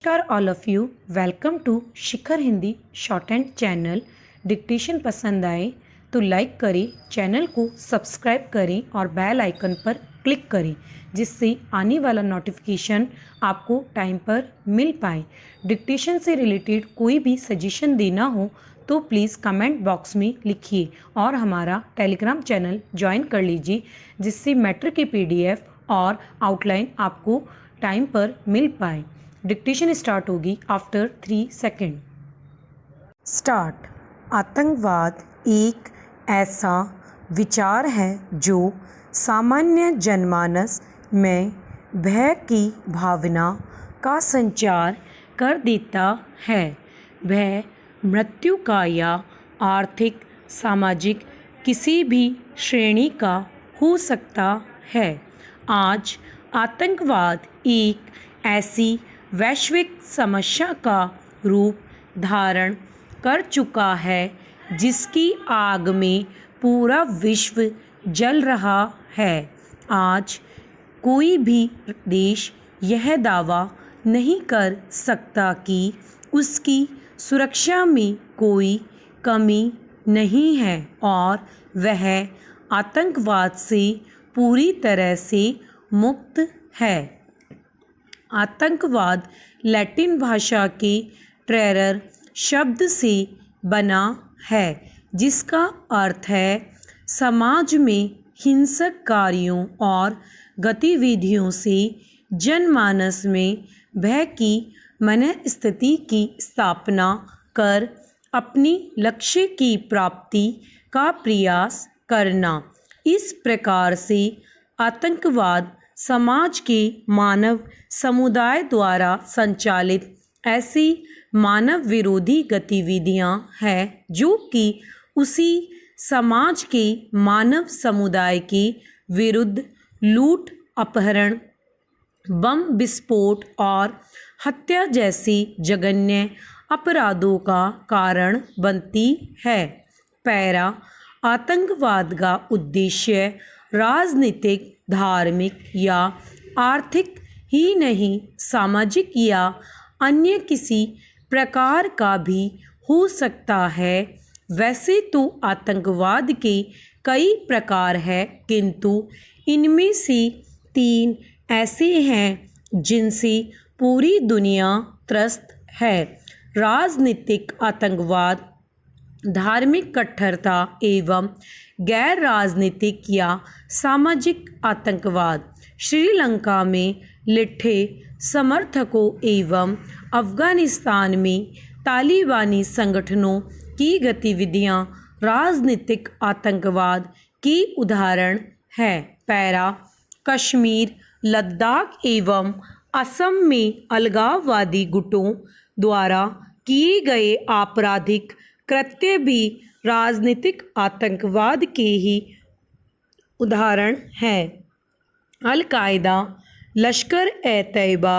नमस्कार all of you. Welcome to Shikhar Hindi shorthand channel. Dictation पसंद आए तो लाइक करें, चैनल को सब्सक्राइब करें और बेल आइकन पर क्लिक करें जिससे आने वाला नोटिफिकेशन आपको टाइम पर मिल पाए। डिक्टेशन से रिलेटेड कोई भी सजेशन देना हो तो प्लीज़ कमेंट बॉक्स में लिखिए और हमारा टेलीग्राम चैनल ज्वाइन कर लीजिए जिससे मैट्रिक की PDF और आउटलाइन आपको टाइम पर मिल पाए। डिक्टेशन स्टार्ट होगी आफ्टर 3 सेकेंड। स्टार्ट। आतंकवाद एक ऐसा विचार है जो सामान्य जनमानस में भय की भावना का संचार कर देता है। भय मृत्यु का या आर्थिक सामाजिक किसी भी श्रेणी का हो सकता है। आज आतंकवाद एक ऐसी वैश्विक समस्या का रूप धारण कर चुका है जिसकी आग में पूरा विश्व जल रहा है। आज कोई भी देश यह दावा नहीं कर सकता कि उसकी सुरक्षा में कोई कमी नहीं है और वह आतंकवाद से पूरी तरह से मुक्त है। आतंकवाद लैटिन भाषा के टेरर शब्द से बना है जिसका अर्थ है समाज में हिंसक कार्यों और गतिविधियों से जनमानस में भय की मनस्थिति की स्थापना कर अपनी लक्ष्य की प्राप्ति का प्रयास करना। इस प्रकार से आतंकवाद समाज के मानव समुदाय द्वारा संचालित ऐसी मानव विरोधी गतिविधियां हैं जो कि उसी समाज के मानव समुदाय के विरुद्ध लूट, अपहरण, बम विस्फोट और हत्या जैसी जघन्य अपराधों का कारण बनती है। पैरा आतंकवाद का उद्देश्य राजनीतिक, धार्मिक या आर्थिक ही नहीं, सामाजिक या अन्य किसी प्रकार का भी हो सकता है। वैसे तो आतंकवाद के कई प्रकार हैं, किंतु इनमें से 3 ऐसे हैं जिनसे पूरी दुनिया त्रस्त है। राजनीतिक आतंकवाद, धार्मिक कट्टरता एवं गैर राजनीतिक या सामाजिक आतंकवाद। श्रीलंका में लिट्ठे समर्थकों एवं अफगानिस्तान में तालिबानी संगठनों की गतिविधियां राजनीतिक आतंकवाद की उदाहरण है। पैरा कश्मीर, लद्दाख एवं असम में अलगाववादी गुटों द्वारा किए गए आपराधिक कृत्य भी राजनीतिक आतंकवाद के ही उदाहरण हैं। अल-कायदा, लश्कर-ए-तैयबा,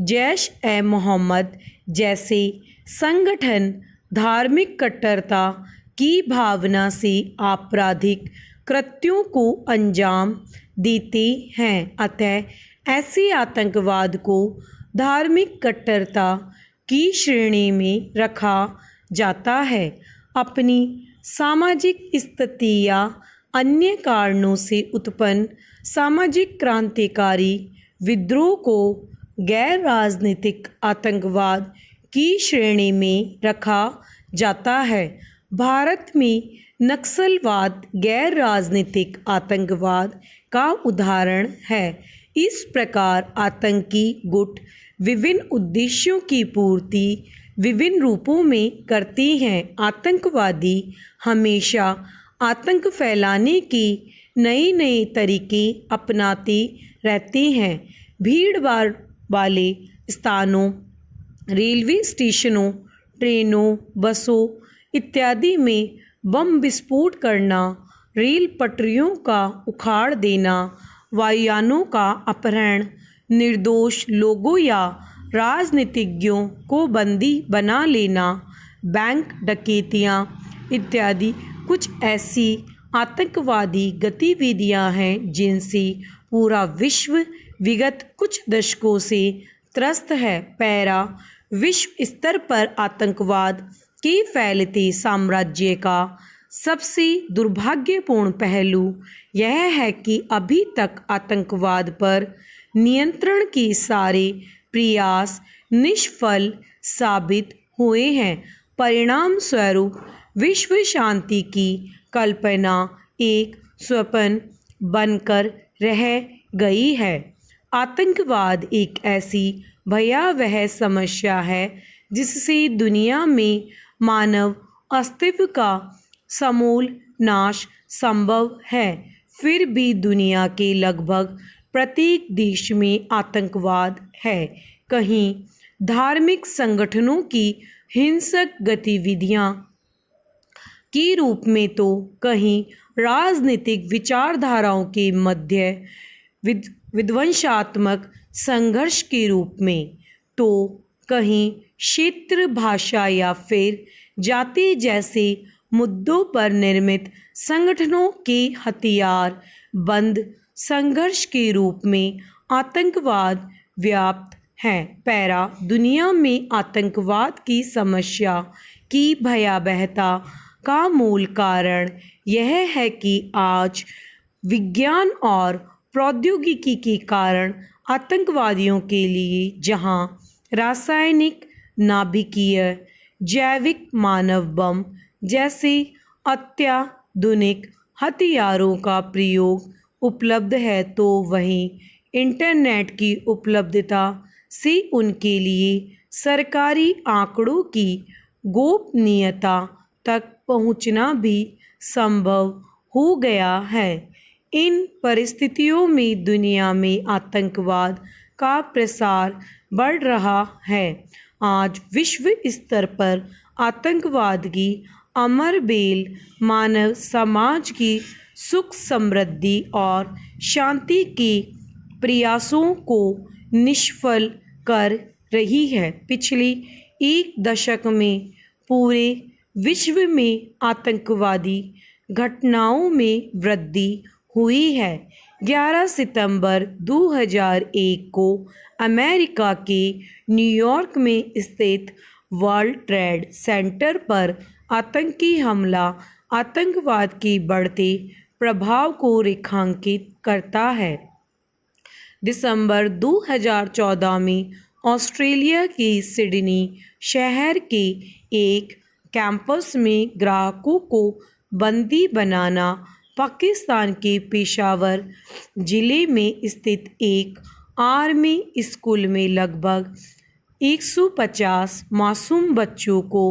जैश-ए-मोहम्मद जैसे संगठन धार्मिक कट्टरता की भावना से आपराधिक कृत्यों को अंजाम देते हैं। अतः ऐसे आतंकवाद को धार्मिक कट्टरता की श्रेणी में रखा जाता है। अपनी सामाजिक स्थिति या अन्य कारणों से उत्पन्न सामाजिक क्रांतिकारी विद्रोह को गैर राजनीतिक आतंकवाद की श्रेणी में रखा जाता है। भारत में नक्सलवाद गैर राजनीतिक आतंकवाद का उदाहरण है। इस प्रकार आतंकी गुट विभिन्न उद्देश्यों की पूर्ति विभिन्न रूपों में करते हैं। आतंकवादी हमेशा आतंक फैलाने के नए नए तरीके अपनाते रहते हैं। भीड़ भाड़ वाले स्थानों, रेलवे स्टेशनों, ट्रेनों, बसों इत्यादि में बम विस्फोट करना, रेल पटरियों का उखाड़ देना, वायुयानों का अपहरण, निर्दोष लोगों या राजनीतिज्ञों को बंदी बना लेना, बैंक डकैतियाँ इत्यादि कुछ ऐसी आतंकवादी गतिविधियां हैं जिनसे पूरा विश्व विगत कुछ दशकों से त्रस्त है। पैरा विश्व स्तर पर आतंकवाद के फैलते साम्राज्य का सबसे दुर्भाग्यपूर्ण पहलू यह है कि अभी तक आतंकवाद पर नियंत्रण के सारे प्रयास निष्फल साबित हुए हैं। परिणाम स्वरूप विश्व शांति की कल्पना एक स्वप्न बनकर रह गई है। आतंकवाद एक ऐसी भयावह समस्या है जिससे दुनिया में मानव अस्तित्व का समूल नाश संभव है। फिर भी दुनिया के लगभग प्रत्येक देश में आतंकवाद है। कहीं धार्मिक संगठनों की हिंसक गतिविधियां के रूप में तो कहीं राजनीतिक विचारधाराओं के मध्य विध्वंसात्मक संघर्ष के रूप में, तो कहीं क्षेत्र भाषा या फिर जाति जैसे मुद्दों पर निर्मित संगठनों के हथियार बंद संघर्ष के रूप में आतंकवाद व्याप्त है। पैरा दुनिया में आतंकवाद की समस्या की भयावहता का मूल कारण यह है कि आज विज्ञान और प्रौद्योगिकी के कारण आतंकवादियों के लिए जहां रासायनिक, नाभिकीय, जैविक, मानव बम जैसे अत्याधुनिक हथियारों का प्रयोग उपलब्ध है, तो वहीं इंटरनेट की उपलब्धता से उनके लिए सरकारी आंकड़ों की गोपनीयता तक पहुंचना भी संभव हो गया है। इन परिस्थितियों में दुनिया में आतंकवाद का प्रसार बढ़ रहा है। आज विश्व स्तर पर आतंकवाद की अमर बेल मानव समाज की सुख समृद्धि और शांति के प्रयासों को निष्फल कर रही है। पिछले एक दशक में पूरे विश्व में आतंकवादी घटनाओं में वृद्धि हुई है। 11 सितंबर 2001 को अमेरिका के न्यूयॉर्क में स्थित वर्ल्ड ट्रेड सेंटर पर आतंकी हमला आतंकवाद के बढ़ते प्रभाव को रेखांकित करता है। दिसंबर 2014 में ऑस्ट्रेलिया के सिडनी शहर के एक कैंपस में ग्राहकों को बंदी बनाना, पाकिस्तान के पेशावर जिले में स्थित एक आर्मी स्कूल में लगभग 150 मासूम बच्चों को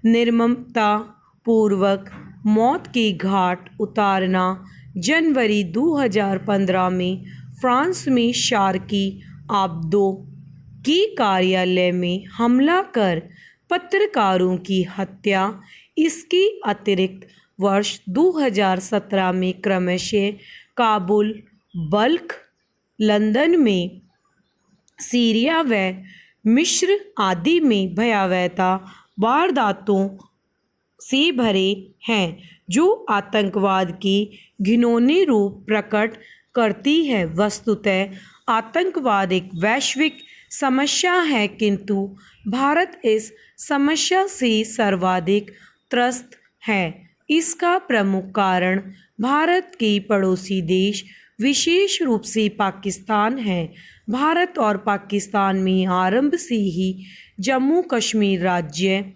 निर्ममता पूर्वक मौत के घाट उतारना, जनवरी 2015 में फ्रांस में शार्की आब्दो के कार्यालय में हमला कर पत्रकारों की हत्या, इसके अतिरिक्त वर्ष 2017 में क्रमशः काबुल, बल्ख, लंदन में, सीरिया व मिस्र आदि में भयावहता वारदातों से भरे हैं, जो आतंकवाद के घिनौने रूप प्रकट करती है। वस्तुतः आतंकवाद एक वैश्विक समस्या है, किंतु भारत इस समस्या से सर्वाधिक त्रस्त है। इसका प्रमुख कारण भारत के पड़ोसी देश, विशेष रूप से पाकिस्तान है। भारत और पाकिस्तान में आरंभ से ही जम्मू कश्मीर राज्य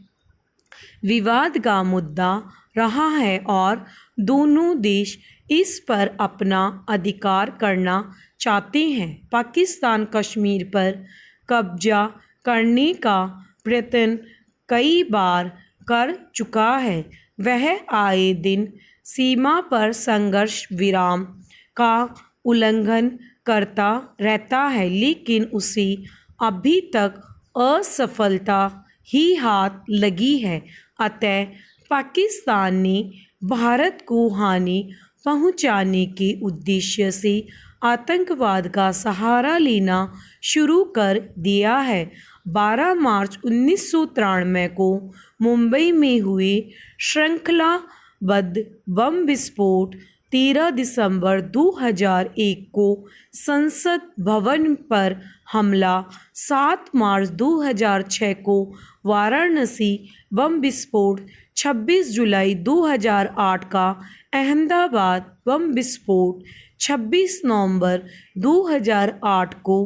विवाद का मुद्दा रहा है और दोनों देश इस पर अपना अधिकार करना चाहते हैं। पाकिस्तान कश्मीर पर कब्जा करने का प्रयत्न कई बार कर चुका है। वह आए दिन सीमा पर संघर्ष विराम का उल्लंघन करता रहता है, लेकिन उसे अभी तक असफलता ही हाथ लगी है। अतः पाकिस्तान ने भारत को हानि पहुंचाने के उद्देश्य से आतंकवाद का सहारा लेना शुरू कर दिया है। 12 मार्च 1993 को मुंबई में हुए श्रृंखलाबद्ध बम विस्फोट 13 दिसंबर 2001 को संसद भवन पर हमला, 7 मार्च 2006 को वाराणसी बम विस्फोट, 26 जुलाई 2008 का अहमदाबाद बम विस्फोट, 26 नवंबर 2008 को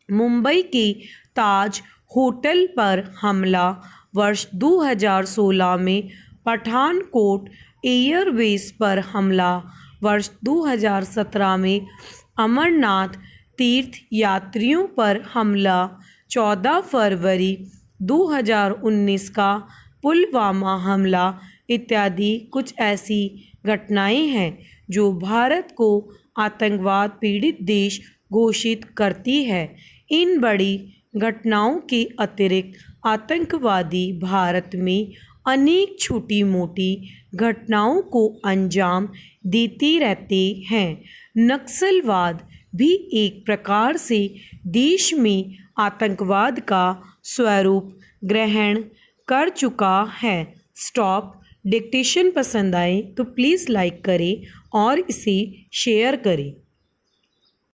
मुंबई के ताज होटल पर हमला, वर्ष 2016 में पठानकोट एयरबेस पर हमला, वर्ष 2017 में अमरनाथ तीर्थ यात्रियों पर हमला, 14 फरवरी 2019 का पुलवामा हमला इत्यादि कुछ ऐसी घटनाएं हैं जो भारत को आतंकवाद पीड़ित देश घोषित करती है। इन बड़ी घटनाओं के अतिरिक्त आतंकवादी भारत में अनेक छोटी मोटी घटनाओं को अंजाम देते रहते हैं। नक्सलवाद भी एक प्रकार से देश में आतंकवाद का स्वरूप ग्रहण कर चुका है। स्टॉप डिक्टेशन पसंद आए तो प्लीज़ लाइक करें और इसे शेयर करें।